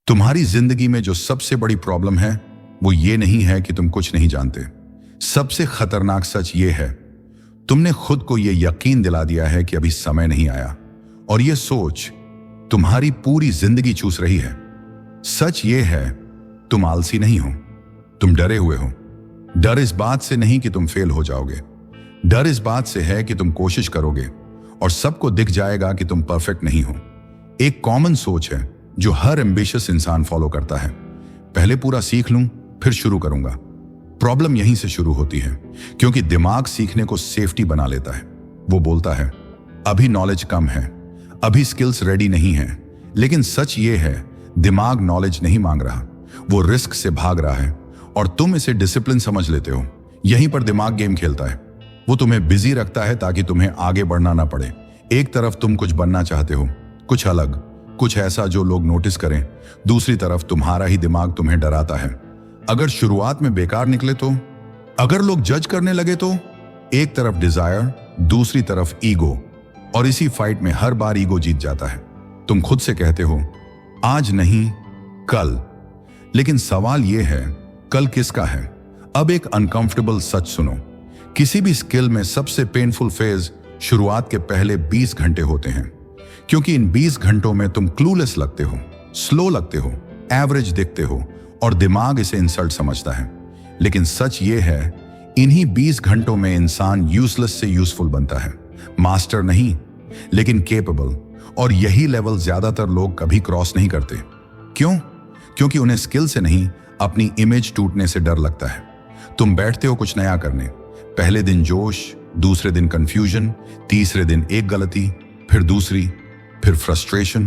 तुम्हारी जिंदगी में जो सबसे बड़ी प्रॉब्लम है वो ये नहीं है कि तुम कुछ नहीं जानते। सबसे खतरनाक सच ये है, तुमने खुद को ये यकीन दिला दिया है कि अभी समय नहीं आया, और ये सोच तुम्हारी पूरी जिंदगी चूस रही है। सच ये है, तुम आलसी नहीं हो, तुम डरे हुए हो। डर इस बात से नहीं कि तुम फेल हो जाओगे, डर इस बात से है कि तुम कोशिश करोगे और सबको दिख जाएगा कि तुम परफेक्ट नहीं हो। एक कॉमन सोच है जो हर एम्बिशियस इंसान फॉलो करता है, पहले पूरा सीख लूं फिर शुरू करूंगा। प्रॉब्लम यहीं से शुरू होती है, क्योंकि दिमाग सीखने को सेफ्टी बना लेता है। वो बोलता है अभी नॉलेज कम है, अभी स्किल्स रेडी नहीं है। लेकिन सच ये है, दिमाग नॉलेज नहीं मांग रहा, वो रिस्क से भाग रहा है, और तुम इसे डिसिप्लिन समझ लेते हो। यहीं पर दिमाग गेम खेलता है। वो तुम्हें बिजी रखता है ताकि तुम्हें आगे बढ़ना ना पड़े। एक तरफ तुम कुछ बनना चाहते हो, कुछ अलग, कुछ ऐसा जो लोग नोटिस करें। दूसरी तरफ तुम्हारा ही दिमाग तुम्हें डराता है, अगर शुरुआत में बेकार निकले तो, अगर लोग जज करने लगे तो। एक तरफ डिजायर, दूसरी तरफ ईगो, और इसी फाइट में हर बार ईगो जीत जाता है। तुम खुद से कहते हो आज नहीं कल, लेकिन सवाल यह है कल किसका है। अब एक अनकंफर्टेबल सच सुनो, किसी भी स्किल में सबसे पेनफुल फेज शुरुआत के पहले 20 घंटे होते हैं, क्योंकि इन 20 घंटों में तुम क्लूलेस लगते हो, स्लो लगते हो, एवरेज दिखते हो, और दिमाग इसे इंसल्ट समझता है। लेकिन सच ये है, इन्हीं 20 घंटों में इंसान यूजलेस से यूजफुल बनता है। मास्टर नहीं, लेकिन केपेबल। और यही लेवल ज्यादातर लोग कभी क्रॉस नहीं करते। क्यों? क्योंकि उन्हें स्किल से नहीं, अपनी इमेज टूटने से डर लगता है। तुम बैठते हो कुछ नया करने, पहले दिन जोश, दूसरे दिन कंफ्यूजन, तीसरे दिन एक गलती, फिर दूसरी, फिर फ्रस्ट्रेशन,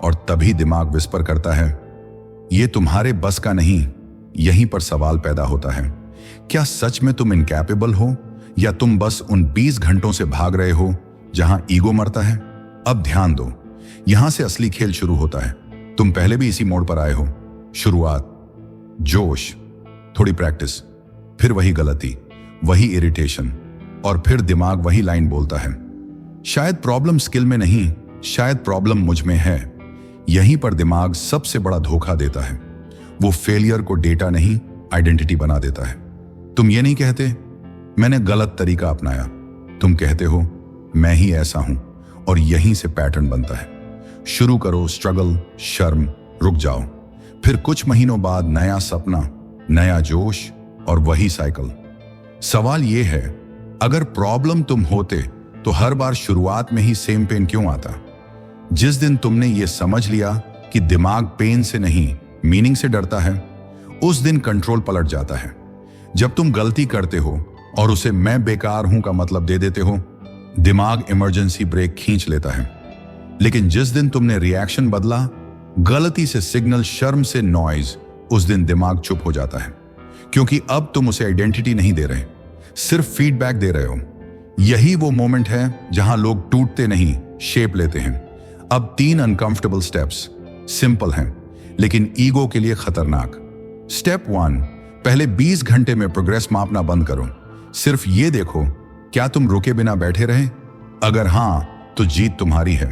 और तभी दिमाग विस्पर करता है ये तुम्हारे बस का नहीं। यहीं पर सवाल पैदा होता है, क्या सच में तुम इनकैपेबल हो, या तुम बस उन 20 घंटों से भाग रहे हो जहां ईगो मरता है? अब ध्यान दो, यहां से असली खेल शुरू होता है। तुम पहले भी इसी मोड़ पर आए हो। शुरुआत, जोश, थोड़ी प्रैक्टिस, फिर वही गलती, वही इरिटेशन, और फिर दिमाग वही लाइन बोलता है शायद प्रॉब्लम स्किल में नहीं, शायद प्रॉब्लम मुझ में है। यहीं पर दिमाग सबसे बड़ा धोखा देता है। वो फेलियर को डेटा नहीं, आइडेंटिटी बना देता है। तुम ये नहीं कहते मैंने गलत तरीका अपनाया, तुम कहते हो मैं ही ऐसा हूं, और यहीं से पैटर्न बनता है। शुरू करो स्ट्रगल, शर्म, रुक जाओ, फिर कुछ महीनों बाद नया सपना, नया जोश, और वही साइकिल। सवाल यह है, अगर प्रॉब्लम तुम होते तो हर बार शुरुआत में ही सेम पेन क्यों आता? जिस दिन तुमने ये समझ लिया कि दिमाग पेन से नहीं, मीनिंग से डरता है, उस दिन कंट्रोल पलट जाता है। जब तुम गलती करते हो और उसे मैं बेकार हूं का मतलब दे देते हो, दिमाग इमरजेंसी ब्रेक खींच लेता है। लेकिन जिस दिन तुमने रिएक्शन बदला, गलती से सिग्नल, शर्म से नॉइज, उस दिन दिमाग चुप हो जाता है, क्योंकि अब तुम उसे आइडेंटिटी नहीं दे रहे, सिर्फ फीडबैक दे रहे हो। यही वो मोमेंट है जहां लोग टूटते नहीं, शेप लेते हैं। अब 3 अनकंफर्टेबल स्टेप्स, सिंपल हैं लेकिन ईगो के लिए खतरनाक। स्टेप 1, पहले 20 घंटे में प्रोग्रेस मापना बंद करो। सिर्फ ये देखो, क्या तुम रुके बिना बैठे रहे? अगर हां, तो जीत तुम्हारी है।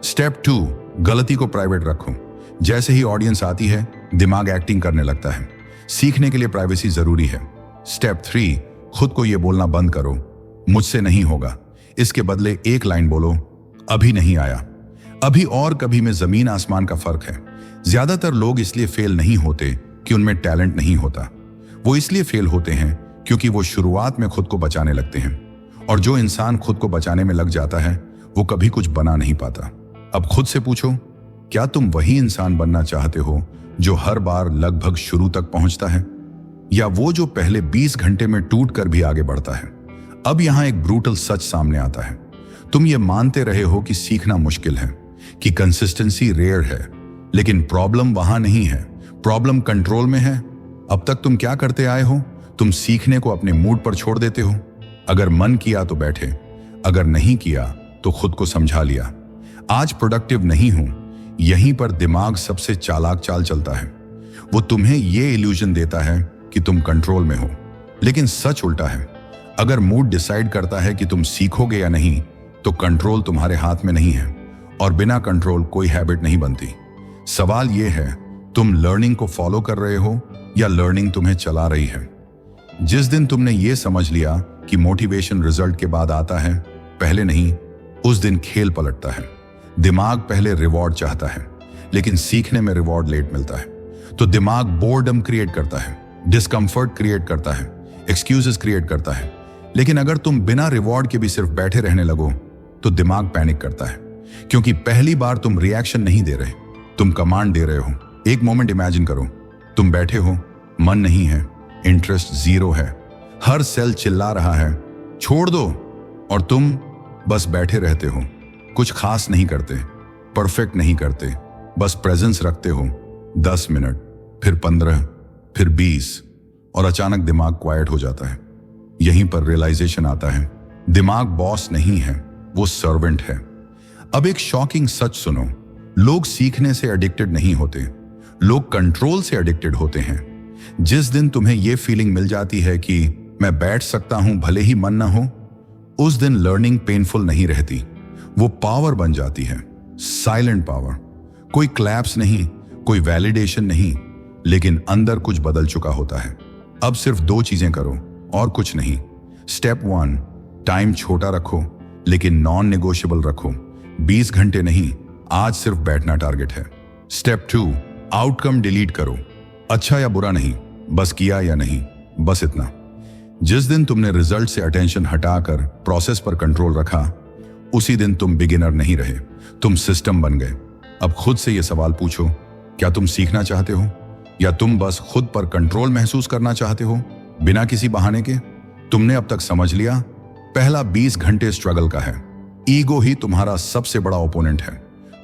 स्टेप 2, गलती को प्राइवेट रखो। जैसे ही ऑडियंस आती है, दिमाग एक्टिंग करने लगता है। सीखने के लिए प्राइवेसी जरूरी है। स्टेप 3, खुद को यह बोलना बंद करो, मुझसे नहीं होगा। इसके बदले एक लाइन बोलो, अभी नहीं आया। अभी और कभी में जमीन आसमान का फर्क है। ज्यादातर लोग इसलिए फेल नहीं होते कि उनमें टैलेंट नहीं होता, वो इसलिए फेल होते हैं क्योंकि वो शुरुआत में खुद को बचाने लगते हैं। और जो इंसान खुद को बचाने में लग जाता है, वो कभी कुछ बना नहीं पाता। अब खुद से पूछो, क्या तुम वही इंसान बनना चाहते हो जो हर बार लगभग शुरू तक पहुंचता है, या वो जो पहले 20 घंटे में टूट कर भी आगे बढ़ता है? अब यहां एक ब्रूटल सच सामने आता है। तुम ये मानते रहे हो कि सीखना मुश्किल है, कि कंसिस्टेंसी रेयर है, लेकिन प्रॉब्लम वहां नहीं है, प्रॉब्लम कंट्रोल में है। अब तक तुम क्या करते आए हो? तुम सीखने को अपने मूड पर छोड़ देते हो। अगर मन किया तो बैठे, अगर नहीं किया तो खुद को समझा लिया, आज प्रोडक्टिव नहीं हूं। यहीं पर दिमाग सबसे चालाक चाल चलता है। वो तुम्हें ये इल्यूजन देता है कि तुम कंट्रोल में हो, लेकिन सच उल्टा है। अगर मूड डिसाइड करता है कि तुम सीखोगे या नहीं, तो कंट्रोल तुम्हारे हाथ में नहीं है, और बिना कंट्रोल कोई हैबिट नहीं बनती। सवाल यह है, तुम लर्निंग को फॉलो कर रहे हो या लर्निंग तुम्हें चला रही है। जिस दिन तुमने यह समझ लिया कि मोटिवेशन रिजल्ट के बाद आता है, पहले नहीं, उस दिन खेल पलटता है। दिमाग पहले रिवॉर्ड चाहता है, लेकिन सीखने में रिवॉर्ड लेट मिलता है। तो दिमाग बोर्डम क्रिएट करता है, डिस्कंफर्ट क्रिएट करता है, एक्सक्यूजेस क्रिएट करता है। लेकिन अगर तुम बिना रिवॉर्ड के भी सिर्फ बैठे रहने लगो तो दिमाग पैनिक करता है, क्योंकि पहली बार तुम रिएक्शन नहीं दे रहे, तुम कमांड दे रहे हो। एक मोमेंट इमेजिन करो, तुम बैठे हो, मन नहीं है, इंटरेस्ट जीरो है, हर सेल चिल्ला रहा है छोड़ दो, और तुम बस बैठे रहते हो, कुछ खास नहीं करते, परफेक्ट नहीं करते, बस प्रेजेंस रखते हो। 10 मिनट, फिर 15, फिर 20, और अचानक दिमाग क्वाइट हो जाता है। यहीं पर रियलाइजेशन आता है, दिमाग बॉस नहीं है, वो सर्वेंट है। अब एक शॉकिंग सच सुनो, लोग सीखने से एडिक्टेड नहीं होते, लोग कंट्रोल से एडिक्टेड होते हैं। जिस दिन तुम्हें यह फीलिंग मिल जाती है कि मैं बैठ सकता हूं भले ही मन ना हो, उस दिन लर्निंग पेनफुल नहीं रहती, वो पावर बन जाती है, साइलेंट पावर। कोई क्लैप्स नहीं, कोई वैलिडेशन नहीं, लेकिन अंदर कुछ बदल चुका होता है। अब सिर्फ 2 चीजें करो और कुछ नहीं। स्टेप 1, टाइम छोटा रखो लेकिन नॉन नेगोशिएबल रखो। 20 घंटे नहीं, आज सिर्फ बैठना टारगेट है। स्टेप 2, आउटकम डिलीट करो, अच्छा या बुरा नहीं, बस किया या नहीं, बस इतना। जिस दिन तुमने रिजल्ट से अटेंशन हटाकर प्रोसेस पर कंट्रोल रखा, उसी दिन तुम बिगिनर नहीं रहे, तुम सिस्टम बन गए। अब खुद से यह सवाल पूछो, क्या तुम सीखना चाहते हो या तुम बस खुद पर कंट्रोल महसूस करना चाहते हो बिना किसी बहाने के? तुमने अब तक समझ लिया, पहला 20 घंटे स्ट्रगल का है। ईगो ही तुम्हारा सबसे बड़ा ओपोनेंट है,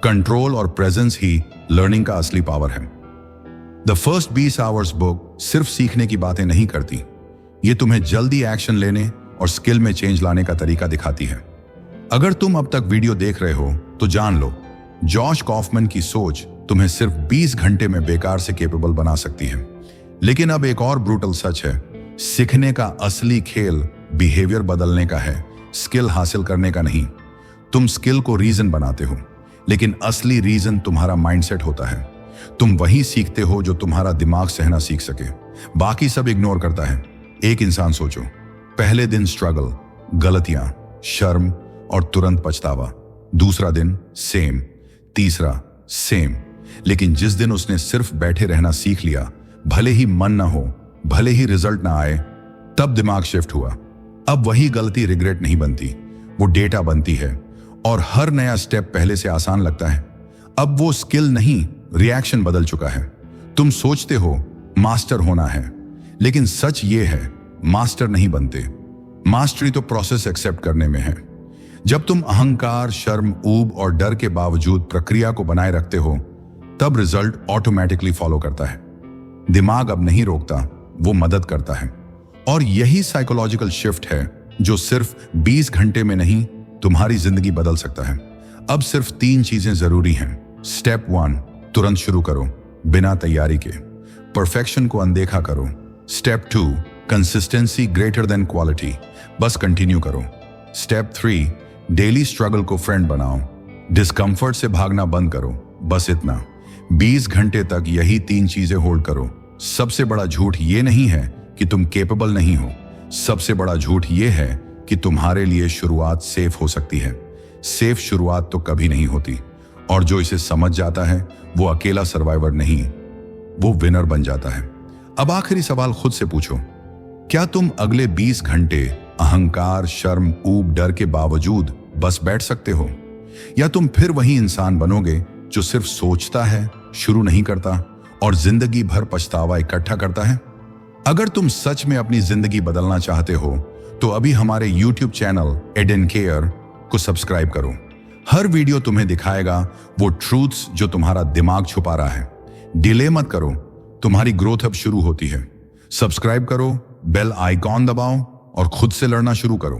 कंट्रोल और प्रेजेंस ही लर्निंग का असली पावर है। द फर्स्ट 20 आवर्स बुक सिर्फ सीखने की बातें नहीं करती, ये तुम्हें जल्दी एक्शन लेने और स्किल में चेंज लाने का तरीका दिखाती है। अगर तुम अब तक वीडियो देख रहे हो तो जान लो, जॉश कॉफमैन की सोच तुम्हें सिर्फ 20 घंटे में बेकार से कैपेबल बना सकती है। लेकिन अब एक और ब्रूटल सच है, सीखने का असली खेल बिहेवियर बदलने का है, स्किल हासिल करने का नहीं। तुम स्किल को रीजन बनाते हो, लेकिन असली रीजन तुम्हारा माइंडसेट होता है। तुम वही सीखते हो जो तुम्हारा दिमाग सहना सीख सके, बाकी सब इग्नोर करता है। एक इंसान सोचो, पहले दिन स्ट्रगल, गलतियां, शर्म और तुरंत पछतावा। दूसरा दिन सेम, तीसरा सेम। लेकिन जिस दिन उसने सिर्फ बैठे रहना सीख लिया, भले ही मन ना हो, भले ही रिजल्ट ना आए, तब दिमाग शिफ्ट हुआ। अब वही गलती रिग्रेट नहीं बनती, वो डेटा बनती है, और हर नया स्टेप पहले से आसान लगता है। अब वो स्किल नहीं, रिएक्शन बदल चुका है। तुम सोचते हो मास्टर होना है, लेकिन सच ये है, मास्टर नहीं बनते। मास्टरी तो प्रोसेस एक्सेप्ट करने में है। जब तुम अहंकार, शर्म, ऊब और डर के बावजूद प्रक्रिया को बनाए रखते हो, तब रिजल्ट ऑटोमेटिकली फॉलो करता है। दिमाग अब नहीं रोकता, वो मदद करता है। और यही साइकोलॉजिकल शिफ्ट है जो सिर्फ 20 घंटे में नहीं, तुम्हारी जिंदगी बदल सकता है। अब सिर्फ 3 चीजें जरूरी हैं। स्टेप 1, तुरंत शुरू करो बिना तैयारी के, परफेक्शन को अनदेखा करो। Step 2, consistency greater than quality, बस कंटिन्यू करो। स्टेप 3, डेली स्ट्रगल को फ्रेंड बनाओ, डिस्कंफर्ट से भागना बंद करो, बस इतना। 20 घंटे तक यही 3 चीजें होल्ड करो। सबसे बड़ा झूठ ये नहीं है कि तुम कैपेबल नहीं हो, सबसे बड़ा झूठ ये है कि तुम्हारे लिए शुरुआत सेफ हो सकती है। सेफ शुरुआत तो कभी नहीं होती, और जो इसे समझ जाता है वो अकेला सर्वाइवर नहीं, वो विनर बन जाता है। अब आखिरी सवाल खुद से पूछो, क्या तुम अगले 20 घंटे अहंकार, शर्म, ऊब, डर के बावजूद बस बैठ सकते हो, या तुम फिर वही इंसान बनोगे जो सिर्फ सोचता है, शुरू नहीं करता, और जिंदगी भर पछतावा इकट्ठा करता है? अगर तुम सच में अपनी जिंदगी बदलना चाहते हो तो अभी हमारे YouTube चैनल एडन केयर को सब्सक्राइब करो। हर वीडियो तुम्हें दिखाएगा वो ट्रूथ्स जो तुम्हारा दिमाग छुपा रहा है। डिले मत करो, तुम्हारी ग्रोथ अब शुरू होती है। सब्सक्राइब करो, बेल आइकॉन दबाओ और खुद से लड़ना शुरू करो।